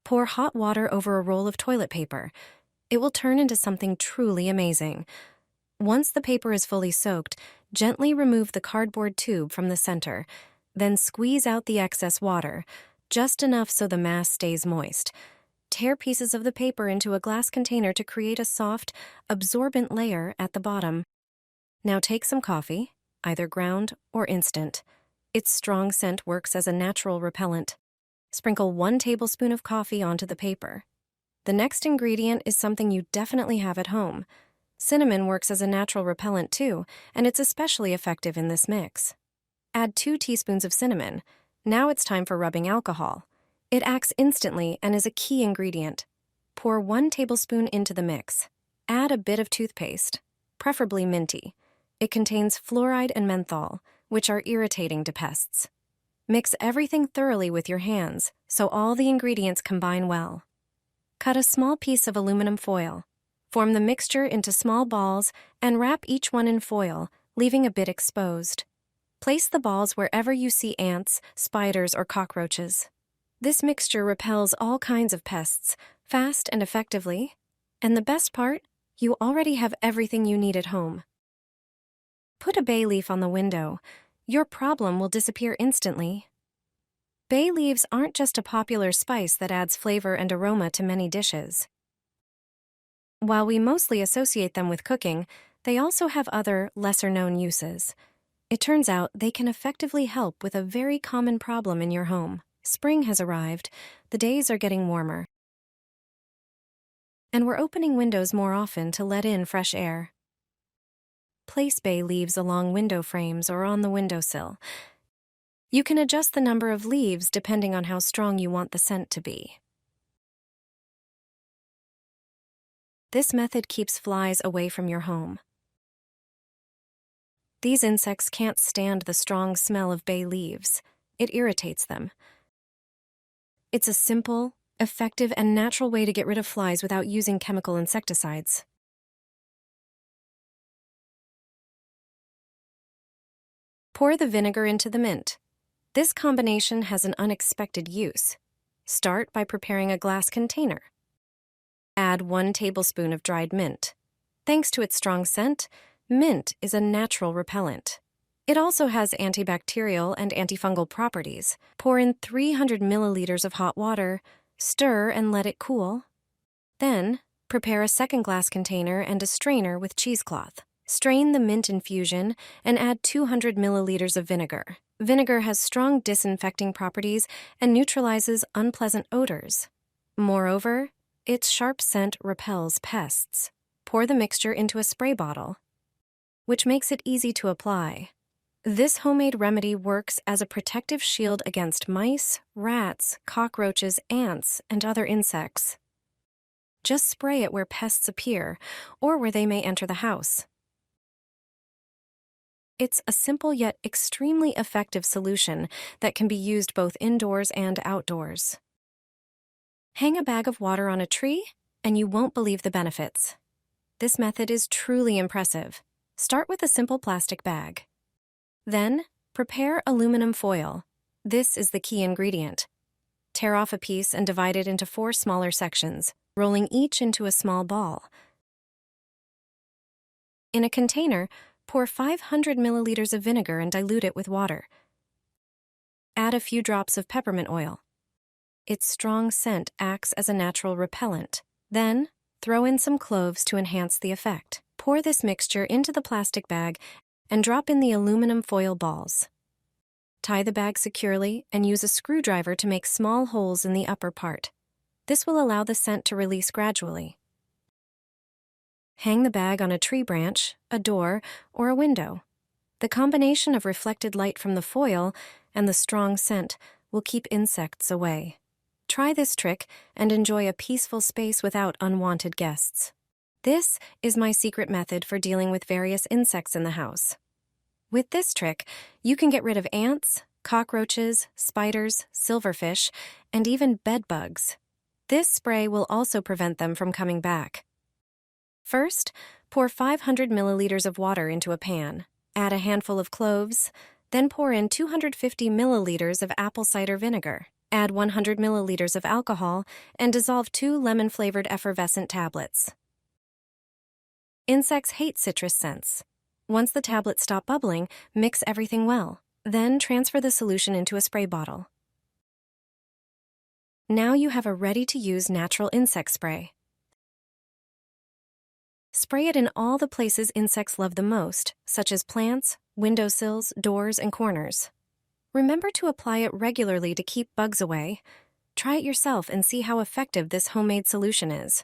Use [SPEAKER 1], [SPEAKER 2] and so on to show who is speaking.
[SPEAKER 1] Pour hot water over a roll of toilet paper. It will turn into something truly amazing. Once the paper is fully soaked, gently remove the cardboard tube from the center. Then squeeze out the excess water, just enough so the mass stays moist. Tear pieces of the paper into a glass container to create a soft, absorbent layer at the bottom. Now take some coffee, either ground or instant. Its strong scent works as a natural repellent. Sprinkle 1 tablespoon of coffee onto the paper. The next ingredient is something you definitely have at home. Cinnamon works as a natural repellent too, and it's especially effective in this mix. Add 2 teaspoons of cinnamon. Now it's time for rubbing alcohol. It acts instantly and is a key ingredient. Pour 1 tablespoon into the mix. Add a bit of toothpaste, preferably minty. It contains fluoride and menthol, which are irritating to pests. Mix everything thoroughly with your hands so all the ingredients combine well. Cut a small piece of aluminum foil. Form the mixture into small balls and wrap each one in foil, leaving a bit exposed. Place the balls wherever you see ants, spiders, or cockroaches. This mixture repels all kinds of pests, fast and effectively. And the best part, you already have everything you need at home. Put a bay leaf on the window. Your problem will disappear instantly. Bay leaves aren't just a popular spice that adds flavor and aroma to many dishes. While we mostly associate them with cooking, they also have other, lesser-known uses. It turns out they can effectively help with a very common problem in your home. Spring has arrived. The days are getting warmer. And we're opening windows more often to let in fresh air. Place bay leaves along window frames or on the windowsill. You can adjust the number of leaves depending on how strong you want the scent to be. This method keeps flies away from your home. These insects can't stand the strong smell of bay leaves. It irritates them. It's a simple, effective, and natural way to get rid of flies without using chemical insecticides. Pour the vinegar into the mint. This combination has an unexpected use. Start by preparing a glass container. Add 1 tablespoon of dried mint. Thanks to its strong scent, mint is a natural repellent. It also has antibacterial and antifungal properties. Pour in 300 milliliters of hot water, stir and let it cool. Then, prepare a second glass container and a strainer with cheesecloth. Strain the mint infusion and add 200 milliliters of vinegar. Vinegar has strong disinfecting properties and neutralizes unpleasant odors. Moreover, its sharp scent repels pests. Pour the mixture into a spray bottle, which makes it easy to apply. This homemade remedy works as a protective shield against mice, rats, cockroaches, ants, and other insects. Just spray it where pests appear or where they may enter the house. It's a simple yet extremely effective solution that can be used both indoors and outdoors. Hang a bag of water on a tree, and you won't believe the benefits. This method is truly impressive. Start with a simple plastic bag. Then, prepare aluminum foil. This is the key ingredient. Tear off a piece and divide it into 4 smaller sections, rolling each into a small ball. In a container, pour 500 milliliters of vinegar and dilute it with water. Add a few drops of peppermint oil. Its strong scent acts as a natural repellent. Then, throw in some cloves to enhance the effect. Pour this mixture into the plastic bag and drop in the aluminum foil balls. Tie the bag securely and use a screwdriver to make small holes in the upper part. This will allow the scent to release gradually. Hang the bag on a tree branch, a door, or a window. The combination of reflected light from the foil and the strong scent will keep insects away. Try this trick and enjoy a peaceful space without unwanted guests. This is my secret method for dealing with various insects in the house. With this trick, you can get rid of ants, cockroaches, spiders, silverfish, and even bed bugs. This spray will also prevent them from coming back. First, pour 500 milliliters of water into a pan. Add a handful of cloves, then pour in 250 milliliters of apple cider vinegar. Add 100 milliliters of alcohol and dissolve 2 lemon-flavored effervescent tablets. Insects hate citrus scents. Once the tablets stop bubbling, mix everything well. Then transfer the solution into a spray bottle. Now you have a ready-to-use natural insect spray. Spray it in all the places insects love the most, such as plants, windowsills, doors, and corners. Remember to apply it regularly to keep bugs away. Try it yourself and see how effective this homemade solution is.